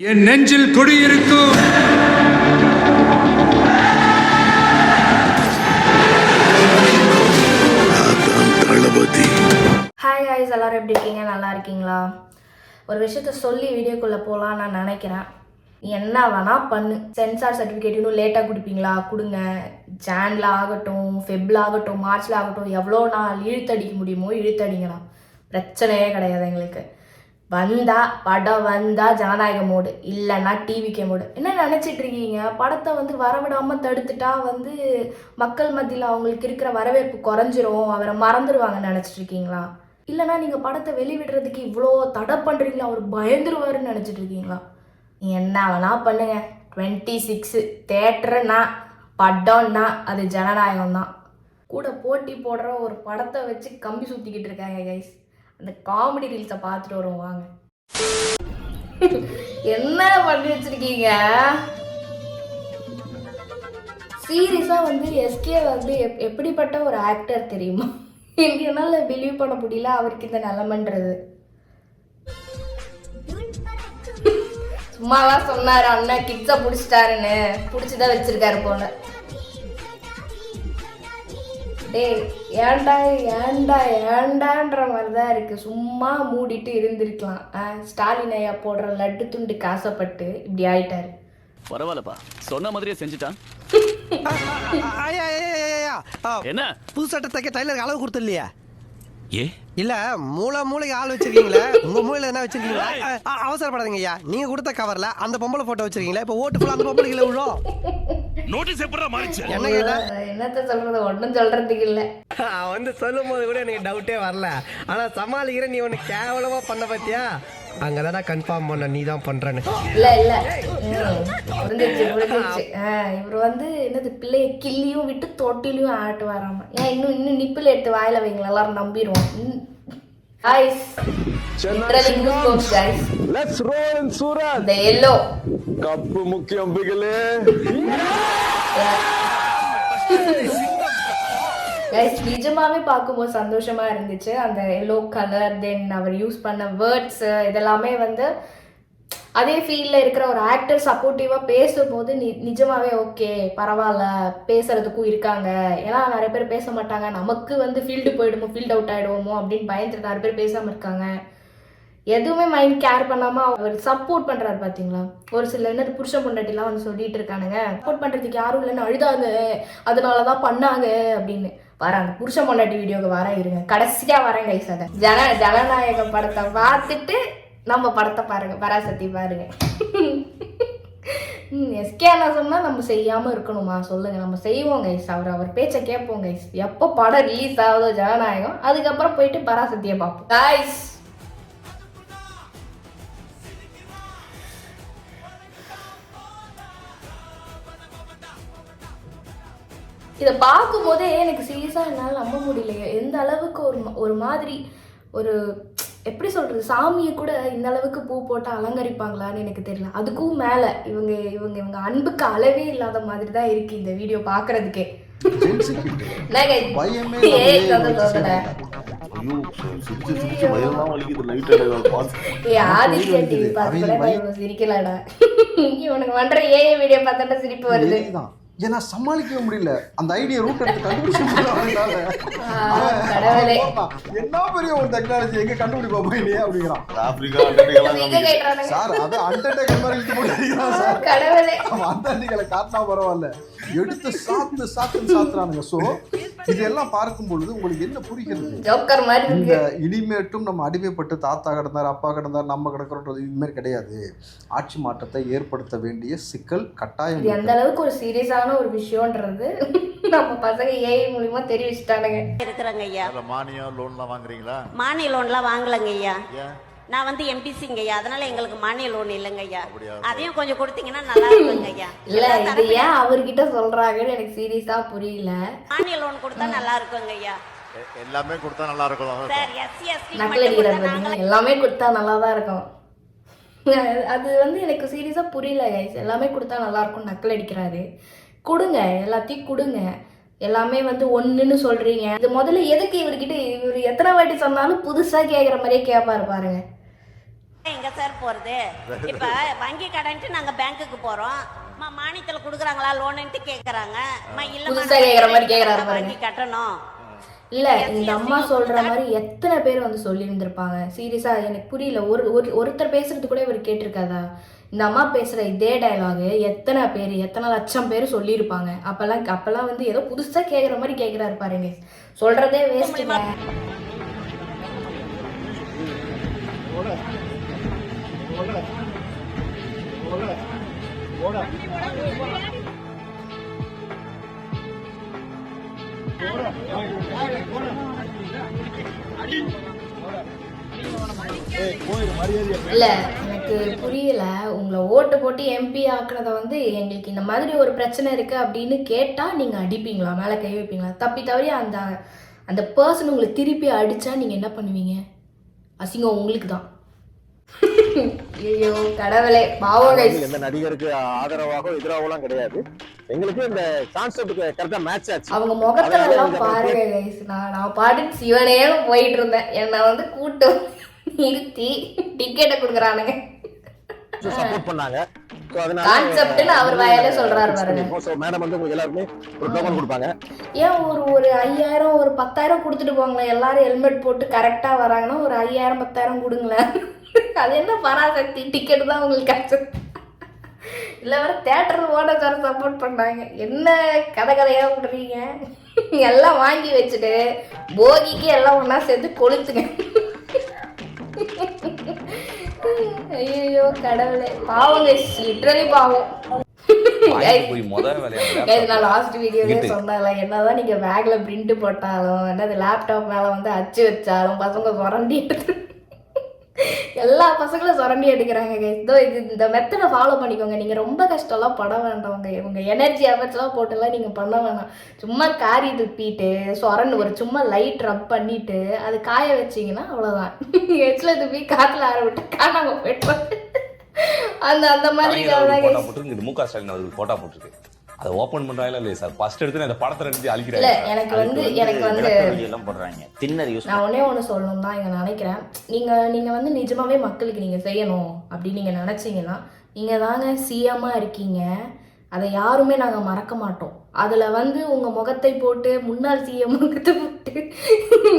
என் நெஞ்சில் குடியிருக்கும் தளபதி. Hi guys, எல்லாரும் எப்படி இருக்கீங்க? நல்லா இருக்கீங்களா? ஒரு விஷயத்த சொல்லி வீடியோக்குள்ளே போகலாம் நான் நினைக்கிறேன். நீ என்ன வேணால் பண்ணு. சென்சார் சர்டிஃபிகேட் இன்னும் லேட்டாக கொடுப்பீங்களா? கொடுங்க. ஜானில் ஆகட்டும், ஃபெப்ரில் ஆகட்டும், மார்ச்சில் ஆகட்டும், எவ்வளோ நாள் இழுத்தடிக்க முடியுமோ இழுத்தடிங்கண்ணா. பிரச்சனையே கிடையாது எங்களுக்கு. படம் வந்தா ஜனநாயக மோடு, இல்லைன்னா டிவிகே மோடு. என்ன நினச்சிட்டு இருக்கீங்க? படத்தை வரவிடாமல் தடுத்துட்டா மக்கள் மத்தியில் அவங்களுக்கு இருக்கிற வரவேற்பு குறைஞ்சிரும், அவரை மறந்துடுவாங்கன்னு நினச்சிட்டு இருக்கீங்களா? இல்லைனா நீங்கள் படத்தை வெளிவிடுறதுக்கு இவ்வளோ தடை பண்ணுறீங்களா, அவர் பயந்துருவாருன்னு நினச்சிட்டு இருக்கீங்களா? நீ என்ன வேணா பண்ணுங்க. 26 தேட்டருன்னா படம்னா அது ஜனநாயகம் தான். கூட போட்டி போடுற ஒரு படத்தை வச்சு கம்பி சுற்றிக்கிட்டு இருக்காங்க கைஸ். அந்த காமெடி ரீல்ஸை பார்த்துட்டு வருவோம் வாங்க. என்ன பண்ணி வச்சிருக்கீங்க? சீரியஸா எஸ்கே எப்படிப்பட்ட ஒரு ஆக்டர் தெரியுமா? எனக்கு என்னால பிலீவ் பண்ண முடியல அவருக்கு இந்த நிலைமைன்றது. சும்மாவா சொன்னாரு அண்ணன் கிட்ஸை பிடிச்சிட்டாருன்னு? பிடிச்சிதான் வச்சிருக்காரு போல. டேய் ஏண்டா ஏண்டா ஏண்டான்ற மாதிரி தான் இருக்குது. சும்மா மூடிட்டு இருந்திருக்கலாம். ஸ்டாலின் ஐயா போடுற லட்டு துண்டு காசப்பட்டு இப்படி ஆயிட்டாரு. பரவாயில்லப்பா, சொன்ன மாதிரியே செஞ்சுட்டான். என்ன புது சட்டை தைக்க டைலருக்கு அளவு கொடுத்து இல்லையா? ஏ இல்ல மூளைக்கு ஆள் வச்சிருக்கீங்களா? உங்க மூளையில என்ன வச்சிருக்கீங்களா? அவசரப்படாதீங்க ஐயா, நீங்க கொடுத்த கவர்ல அந்த பொம்பளை போட்டோ வச்சிருக்கீங்களா? இப்ப ஓட்டு ஃபுல்லா அந்த பொம்பளை கீழ விழும். நோட்டீஸ் எப்படா மாறிச்சு? என்ன கேட்டா என்னத்த சொல்றது, ஒன்றும் சொல்றதுக்கு இல்ல. சொல்லும் போது கூட எனக்கு டவுட்டே வரல. ஆனா சமாளிக்கிற நீ ஒன்னு கேவலமா பண்ண பாத்தியா? அங்கதானே கன்ஃபார்ம் பண்ண நீ தான் பண்றேன்னு. இல்ல புரிஞ்சிருச்சு. இவர் என்னது பிள்ளைய கிள்ளியும் விட்டு தொட்டிலையும் ஆட்டு வராம. ஏன் இன்னும் நிப்பில் எடுத்து வாயில வைங்களா, எல்லாரும் நம்பிடுவோம். Guys, literally goosebumps guys. Let's roll in Surat. The yellow. Cup முக்கியம் பிகலே. கைஸ் நிஜமாவே பார்க்கும்போது சந்தோஷமா இருந்துச்சு. அந்த எல்லோ கலர், தென் அவர் யூஸ் பண்ண வேர்ட்ஸ் இதெல்லாமே அதே ஃபீல்டில் இருக்கிற ஒரு ஆக்டர் சப்போர்ட்டிவாக பேசும்போது நிஜமாவே ஓகே பரவாயில்ல, பேசுறதுக்கும் இருக்காங்க. ஏன்னா நிறைய பேர் பேச மாட்டாங்க, நமக்கு ஃபீல்டு போயிடுமோ, ஃபீல்ட் அவுட் ஆகிடுவோமோ அப்படின்னு பயந்துட்டு நிறைய பேர் பேசாமல் இருக்காங்க. எதுவுமே மைண்ட் கேர் பண்ணாமல் அவர் சப்போர்ட் பண்ணுறாரு பார்த்தீங்களா? ஒரு சில என்னது புருஷன் பொண்டாட்டிலாம் சொல்லிட்டு இருக்கானுங்க, சப்போர்ட் பண்ணுறதுக்கு யாரும் இல்லைன்னு அழுதாங்க, அதனால தான் பண்ணாங்க அப்படின்னு. வராங்க புருஷன் பொண்டாட்டி வீடியோக்கு வர இருங்க, கடைசியாக வரேன் கைஸ். அதை ஜனநாயக படத்தை பார்த்துட்டு நம்ம படத்தை பாருங்க, பராசக்தி பாருங்க. எஸ்கே நான் சொன்னால் நம்ம செய்யாமல் இருக்கணுமா சொல்லுங்க? நம்ம செய்வோம் கைஸ். அவர் பேச்சை கேட்போம் கைஸ். எப்போ படம் ரிலீஸ் ஆகுதோ ஜனநாயகம், அதுக்கப்புறம் போயிட்டு பராசக்தியை பார்ப்போம் கைஸ். இதை பார்க்கும் போதே எனக்கு சீரியஸாக என்னால் நம்ப முடியலையே. எந்த அளவுக்கு ஒரு மாதிரி ஒரு எப்படி சொல்கிறது, சாமியை கூட இந்த அளவுக்கு பூ போட்டு அலங்கரிப்பாங்களான்னு எனக்கு தெரியல. அதுக்கும் மேலே இவங்க அன்புக்கு அளவே இல்லாத மாதிரி தான் இருக்குது இந்த வீடியோ பார்க்குறதுக்கே. சிரிக்கலாடா இவனுக்கு பண்ற ஏஐ வீடியோ பார்த்தா சிரிப்பு வருது. ஏன்னா சமாளிக்கவே முடியல. அந்த ஐடியா ரூட் எடுத்து கண்டுபிடிச்சு என்ன பெரிய ஒரு டெக்னாலஜி எங்க கண்டுபிடிப்பா போயிலே அப்படிங்கிறான். சார் அது அண்டர்டேக்கர் மாதிரி இழுத்து போட்டு சார், அந்த அண்டிகளை காட்டினா பரவாயில்ல, எடுத்து சாத்துறானுங்க. ஸோ இதெல்லாம் பார்க்கும் பொழுது உங்களுக்கு என்ன புரிகிறது? இந்த இனிமேட்டும் நம்ம அடிமைப்பட்டு தாத்தா கிடந்தார், அப்பா கிடந்தார், நம்ம கிடக்கிறோன்றது இதுமாரி கிடையாது. ஆட்சி மாற்றத்தை ஏற்படுத்த வேண்டிய சிக்கல் கட்டாயம். எந்த அளவுக்கு ஒரு சீரியஸான ஒரு விஷயம்ன்றது நம்ம பசங்க ஏஐ மூலமா தெரிவிச்சிட்டானுங்க. இருக்கிறாங்க ஐயா. மானியம் லோன்லாம் வாங்குறீங்களா? மானிய லோன்லாம் வாங்கலங்க ஐயா. நான் எம்பிசிங்க ஐயா, அதனால எங்களுக்கு மானிய லோன் இல்லைங்க ஐயா. அதையும் கொஞ்சம் கொடுத்தீங்கன்னா நல்லா இருக்குங்க ஐயா. இல்ல இது ஏன் அவர்கிட்ட சொல்றாங்கன்னு எனக்கு சீரியஸா புரியல. மானிய லோன் கொடுத்தா நல்லா இருக்குங்க ஐயா. எல்லாமே கொடுத்தா நல்லா இருக்கும் சார். எஸ்சி நக்கல் அடிக்கிறாங்க, எல்லாமே கொடுத்தா நல்லா தான் இருக்கும். அது எனக்கு சீரியஸா புரியல கைஸ். எல்லாமே கொடுத்தா நல்லா இருக்கும் நக்கல் அடிக்கிறாரு. கொடுங்க, எல்லாத்தையும் கொடுங்க. எல்லாமே ஒன்றுன்னு சொல்கிறீங்க. இது முதல்ல எதுக்கு இவர்கிட்ட இவர் எத்தனை வாட்டி சொன்னாலும் புதுசாக கேட்குற மாதிரியே கேட்பாரு பாருங்க. எங்க சார் போறது? இப்ப வங்கி கடன்ட்டு நாங்க பேங்க்குக்கு போறோம், மானியத்துல குடுக்குறாங்களா லோன்னுட்டு கேக்குறாங்க, புதுசா கேக்குற மாதிரி கேக்குறாரு இல்ல பாருங்க. வங்கி கட்டணும். இல்ல இந்த அம்மா சொல்ற மாதிரி எத்தனை பேர் வந்து சொல்லி இருந்திருப்பாங்க. சீரியஸா எனக்கு புரியல. ஒருத்தர் பேசுறது கூட இவர் கேட்டிருக்காதா? இந்த அம்மா பேசுற இதே டயலாகு எத்தனை பேர், எத்தனை லட்சம் பேர் சொல்லியிருப்பாங்க. அப்பெல்லாம் வந்து ஏதோ புதுசா கேக்குற மாதிரி கேக்குறாரு பாருங்க. சொல்றதே வேஸ்ட்டுங்க. இல்ல எனக்கு புரியல. உங்களை ஓட்டு போட்டு எம்பி ஆக்குனத வந்து எங்களுக்கு இந்த மாதிரி ஒரு பிரச்சனை இருக்கு அப்படின்னு கேட்டா நீங்க அடிப்பீங்களா, மேல கை வைப்பீங்களா? தப்பி தவறி அந்த பர்சன் உங்களை திருப்பி அடிச்சா நீங்க என்ன பண்ணுவீங்க? அசிங்கம் உங்களுக்கு தான். ஐயோ கடவுளே, பாவம் guys. எந்த நடிகருக்கு ஆதரவாக எதிராகலாம் கிடையாது. எங்களுக்கு இந்த கான்செப்ட்க்கு கரெக்டா மேட்ச் ஆச்சு. அவங்க முகத்துல எல்லாம் பாருங்க guys. நான் பாட்டுக்கு சிவனே போயிட்டு இருந்தேன். என்ன வந்து கூட்டு நிறுத்தி டிக்கெட்டை கொடுக்குறானுங்க. சப்போர்ட் பண்ணாங்க. சோ அதனால கான்செப்ட்னு அவர் வாயாலே சொல்றாரு பாருங்க. சோ மேடம் வந்து உங்களுக்கு எல்லாருமே ஒரு டோக்கன் கொடுப்பாங்க. ஏன் ஒரு 5000 ஒரு 10000 கொடுத்துட்டு போங்களேன். எல்லாரும் ஹெல்மெட் போட்டு கரெக்டா வராங்கன்னா ஒரு 5000 10000 கொடுங்களேன். அது என்ன பராசக்தி, டிக்கெட் தான் உங்களுக்கு கிடைச்சது. இல்லை வேற தேட்டர் ஓட சார் சப்போர்ட் பண்ணாங்க. என்ன கதையாக விடுறீங்க? எல்லாம் வாங்கி வச்சுட்டு போகிக்கு எல்லாம் ஒன்றா சேர்த்து கொளுத்துங்க. ஐயோ கடவுளே, பாவங்க, லிட்டரலி பாவம். நான் லாஸ்ட் வீடியோவே சொன்னால, என்னதான் நீங்க பேக்ல பிரிண்ட் போட்டாலும், என்னது லேப்டாப் மேல வந்து அச்சு வச்சாலும் பசங்க சுரண்டி எடுத்து எல்லா பசங்களும் சுரண்டி எடுக்கிறாங்க. இதோ இந்த மெத்தடை ஃபாலோ பண்ணிக்கோங்க. நீங்கள் ரொம்ப கஷ்டம்லாம் பட வேண்டாம். உங்கள் எனர்ஜி எஃபர்ட்ஸ்லாம் போட்டுலாம் நீங்கள் பண்ண வேணாம். சும்மா காரி துப்பிட்டு ஒரு சும்மா லைட் ரப் பண்ணிட்டு அது காய வச்சிங்கன்னா அவ்வளோதான். எச்சில் துப்பி காற்றுல ஆற விட்டு காணாமல் போயிட்டு அந்த மாதிரி முக ஸ்டாலின் அவருக்கு போட்டா போட்டிருக்கு. அதை ஓபன் பண்றாங்களா இல்லையா சார்? ஃபர்ஸ்ட் எடுத்து அந்த படத்தை எடுத்து அழிக்கிறாங்க. இல்ல எனக்கு வந்து எல்லாம் போடுறாங்க. தின்னர் யூஸ் நான் ஒண்ணு சொல்லணும் தான் இங்க நினைக்கிறேன். நீங்க வந்து நிஜமாவே மக்களுக்கு நீங்க செய்யணும் அப்படின்னு நீங்க நினைச்சீங்கன்னா நீங்க தாங்க சிஎம்மா இருக்கீங்க. அதை யாருமே நாங்க மறக்க மாட்டோம். அதுல வந்து உங்க முகத்தை போட்டு முன்னாள் சிஎம் முகத்தை போட்டு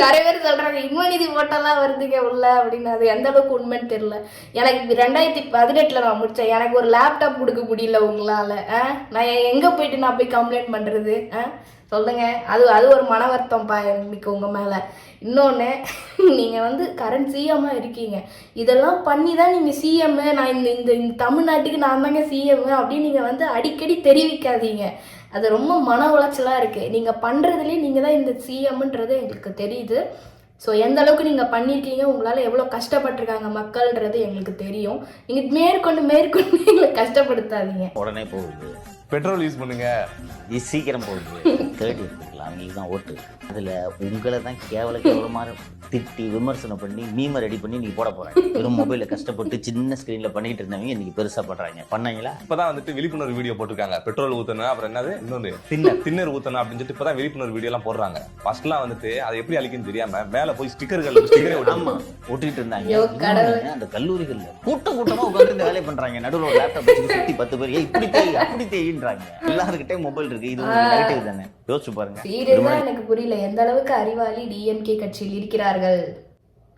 நிறைய பேர் சொல்றாங்க இன்வநிதி போட்டெல்லாம் வருதுங்க உள்ள அப்படின்னு. அது எந்த அளவுக்கு உண்மைன்னு தெரியல. எனக்கு 2018 நான் முடிச்சேன். எனக்கு ஒரு லேப்டாப் கொடுக்க முடியல உங்களால. நான் எங்க போயிட்டு நான் போய் கம்ப்ளைண்ட் பண்றது? சொல்லுங்க. அது ஒரு மன வருத்தம்ப்பா இன்னைக்கு உங்க மேல. இன்னொன்று, நீங்கள் வந்து கரண்ட் சிஎம்மாக இருக்கீங்க. இதெல்லாம் பண்ணி தான் நீங்கள் சிஎம், நான் இந்த தமிழ்நாட்டுக்கு நான் தாங்க சிஎம் அப்படின்னு நீங்கள் வந்து அடிக்கடி தெரிவிக்காதீங்க. அது ரொம்ப மன உளைச்சலாக இருக்குது. நீங்கள் பண்ணுறதுலேயே நீங்கள் தான் இந்த சிஎம்ன்றது எங்களுக்கு தெரியுது. ஸோ எந்த அளவுக்கு நீங்கள் பண்ணியிருக்கீங்க, உங்களால் எவ்வளோ கஷ்டப்பட்டிருக்காங்க மக்கள்ன்றது எங்களுக்கு தெரியும். நீங்கள் மேற்கொண்டு எங்களை கஷ்டப்படுத்தாதீங்க. உடனே போகுது, பெட்ரோல் யூஸ் பண்ணுங்க, இது சீக்கிரம் போகுது, தேடி எடுத்துக்கலாம், அவங்களுக்கு தான் ஓட்டு. அதில் உங்களை தான் கேவலமாக திட்டி விமர்சனம் பண்ணி மீமை ரெடி பண்ணி நீங்க போட போறாங்க. வெறும் மொபைல கஷ்டப்பட்டு சின்ன ஸ்கிரீன்ல பண்ணிட்டு இருந்தவங்க இன்னைக்கு பெருசா பண்றாங்க. பண்ணீங்களா? இப்பதான் வந்துட்டு விழிப்புணர்வு வீடியோ போட்டிருக்காங்க. பெட்ரோல் ஊத்தணும், அப்புறம் என்னது இன்னொன்று தின்னர் ஊத்தணும் அப்படின்னு சொல்லிட்டு இப்பதான் விழிப்புணர்வு வீடியோ எல்லாம் போடுறாங்க. ஃபர்ஸ்ட்லாம் வந்துட்டு அதை எப்படி அழிக்குன்னு தெரியாம மேல போய் ஸ்டிக்கர்கள் ஓட்டிட்டு இருந்தாங்க. அந்த கல்லூரிகள்ல கூட்டமா உட்காந்து இந்த வேலையை பண்றாங்க. நடுவில் லேப்டாப் சுத்தி 10 பேர் இப்படி தேய் அப்படி தேயின்றாங்க. எல்லாருக்கிட்டே மொபைல் இருக்கு. இது ஒரு நெகட்டிவ் தானே? யோசிச்சு பாருங்க. சீரியஸா எனக்கு புரியல எந்த அளவுக்கு அறிவாளி டிஎம்கே கட்சியில் இருக்கிறார்கள்.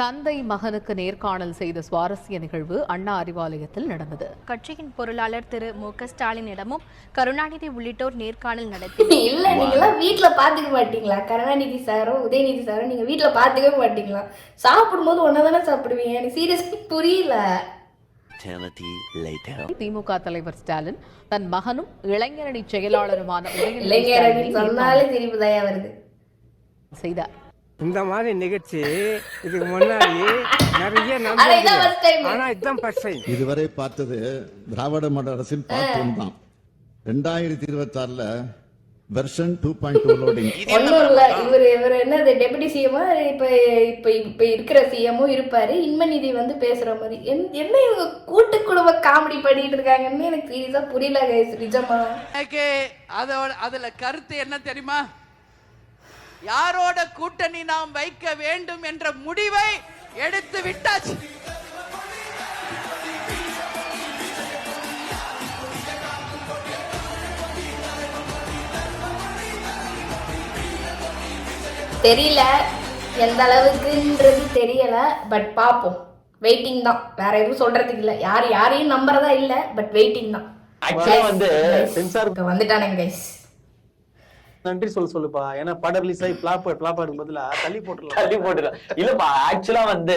தந்தை மகனுக்கு நேர்காணல் செய்த சுவாரஸ்ய நிகழ்வு அண்ணா அறிவாலயத்தில் நடந்தது. கட்சியின் பொருளாளர் திரு மு.க. ஸ்டாலினிடமும் கருணாநிதி உள்ளிட்டோர் நேர்காணல் நடத்தி இல்ல நீங்களாம் வீட்டுல பாத்துக்க மாட்டீங்களா? கருணாநிதி சாரும் உதயநிதி சாரும் நீங்க வீட்டுல பாத்துக்கவே மாட்டீங்களா? சாப்பிடும்போது ஒன்னதானே சாப்பிடுவீங்க. எனக்கு சீரியஸா புரியல. திமுக தலைவர் ஸ்டாலின் தன் மகனும் இளைஞரணி செயலாளருமான இளைஞரணி சொன்னாலே திருப்பி தயா வருது செய்தார். இந்த மாதிரி நிகழ்ச்சி இதுக்கு முன்னாடி நிறைய இதுவரை பார்த்தது திராவிட மாடல் அரசின் பார்ட் 1 தான். 2026 வெர்ஷன் 2.2 லோடிங். ஒன்றும் இல்லை, இவர் என்னது டெபுட்டி சிஎம்மா இப்போ இருக்கிற சிஎம்மும் இருப்பாரு. இன்மநிதி வந்து பேசுற மாதிரி என்ன இவங்க கூட்டு குடும்ப காமெடி பண்ணிட்டு இருக்காங்கன்னு எனக்கு சீரியஸா புரியல நிஜமா. அதுல கருத்து என்ன தெரியுமா? யாரோட கூட்டணி நாம் வைக்க வேண்டும் என்ற முடிவை எடுத்து விட்டாச்சு. தெரியல எந்த அளவுக்குன்றது தெரியல, பட் பார்ப்போம். வெயிட்டிங் தான், வேற எதுவும் சொல்றதுக்கு இல்லை. யாரையும் நம்புறதா இல்லை, பட் வெயிட்டிங் தான். ஆக்சுவலா வந்து சென்சார் வந்துட்டானுங்க கைஸ். நன்றி சொல்லுப்பா. ஏன்னா படம் ரிலீஸ் ஆகி பிளாப் எடுக்கும் பதிலா தள்ளி போட்டுடலாம். இல்லப்பா ஆக்சுவலா வந்து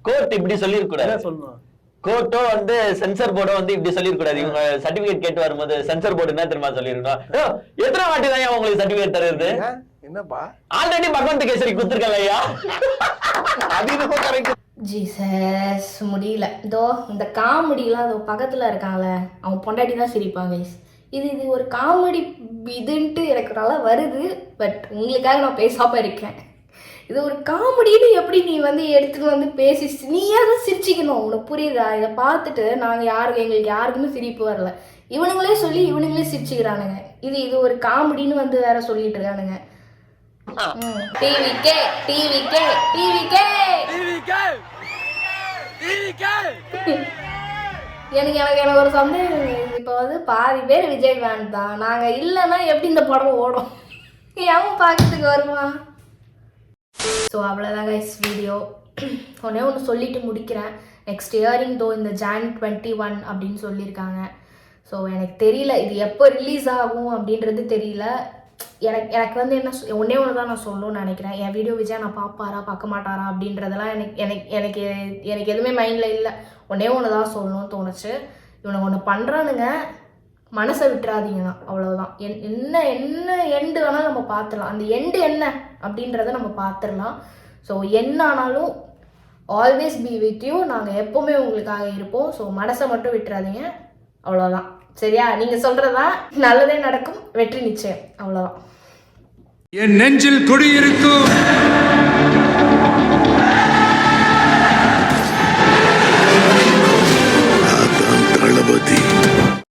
கோர்ட் இப்படி சொல்லிருக்கூடாது. சொல்லணும் கோர்ட்டோ வந்து சென்சர் போர்டோ வந்து இப்படி சொல்லிருக்கூடாது. இவங்க சர்டிபிகேட் கேட்டு வரும்போது சென்சர் போர்டு என்ன தெரியுமா சொல்லிருக்கணும், எத்தனை வாட்டி தான் உங்களுக்கு சர்டிபிகேட் தருது? என்னப்பா ஆல்ரெடி பகவந்த் கேசரி குடுத்துருக்கல ஐயா. அது கரெக்ட். ஜீசஸ் முடியல. இதோ இந்த காமெடிலாம் அதோ பக்கத்தில் இருக்காங்களே அவன் பொண்டாட்டி தான் சிரிப்பான் கைஸ். இது ஒரு காமெடி இதுன்ட்டு எனக்கு நல்லா வருது, பட் உங்களுக்காக நான் பேசாமல் இருக்கேன். இது ஒரு காமெடின்னு எப்படி நீ வந்து எடுத்துகிட்டு வந்து பேசி நீயே தான் சிரிச்சிக்கணும். உனக்கு புரியுதா? இதை பார்த்துட்டு எங்களுக்கு யாருக்குமே சிரிப்பு வரல. இவனுங்களே சொல்லி இவனுங்களே சிரிச்சுக்கிறானுங்க. இது ஒரு காமெடின்னு வந்து வேற சொல்லிட்டு இருக்கானுங்க. டிவிக்கே டிவிக்கே டிவிக்கே எனக்கு ஒரு சந்தேகம். இப்போ வந்து பாதி பேர் விஜய் ஃபேன் தான். நாங்கள் இல்லைன்னா எப்படி இந்த படம் ஓடும்? எவன் பார்க்கறதுக்கு வருவான்? ஸோ அவ்வளோதான் கைஸ் வீடியோ. ஒன்று சொல்லிட்டு முடிக்கிறேன். நெக்ஸ்ட் இயரிங் தோ இந்த Jan 21 அப்படின்னு சொல்லியிருக்காங்க. ஸோ எனக்கு தெரியல இது எப்போ ரிலீஸ் ஆகும் அப்படின்றது தெரியல. எனக்கு வந்து ஒன்றே தான் நான் சொல்லணும்னு நினைக்கிறேன். என் வீடியோ விஜய் நான் பார்ப்பாரா பார்க்க மாட்டாரா அப்படின்றதெல்லாம் எனக்கு எதுவுமே மைண்டில் இல்லை. ஒன்றே தான் சொல்லணும்னு தோணுச்சு. இவனுக்கு ஒன்று பண்ணுறானுங்க, மனசை விட்டுறாதீங்கன்னா அவ்வளோதான். என்ன எண்டு வேணாலும் நம்ம பார்த்துடலாம். அந்த எண்டு என்ன அப்படின்றத நம்ம பார்த்துடலாம். ஸோ என்ன ஆனாலும் ஆல்வேஸ் பி வித் யூ. நாங்கள் எப்போவுமே உங்களுக்காக இருப்போம். ஸோ மனசை மட்டும் விட்டுறாதீங்க, அவ்வளோதான். சரியா? நீங்கள் சொல்கிறதா நல்லதே நடக்கும், வெற்றி நிச்சயம், அவ்வளோதான். என் நெஞ்சில் குடியிருக்கும்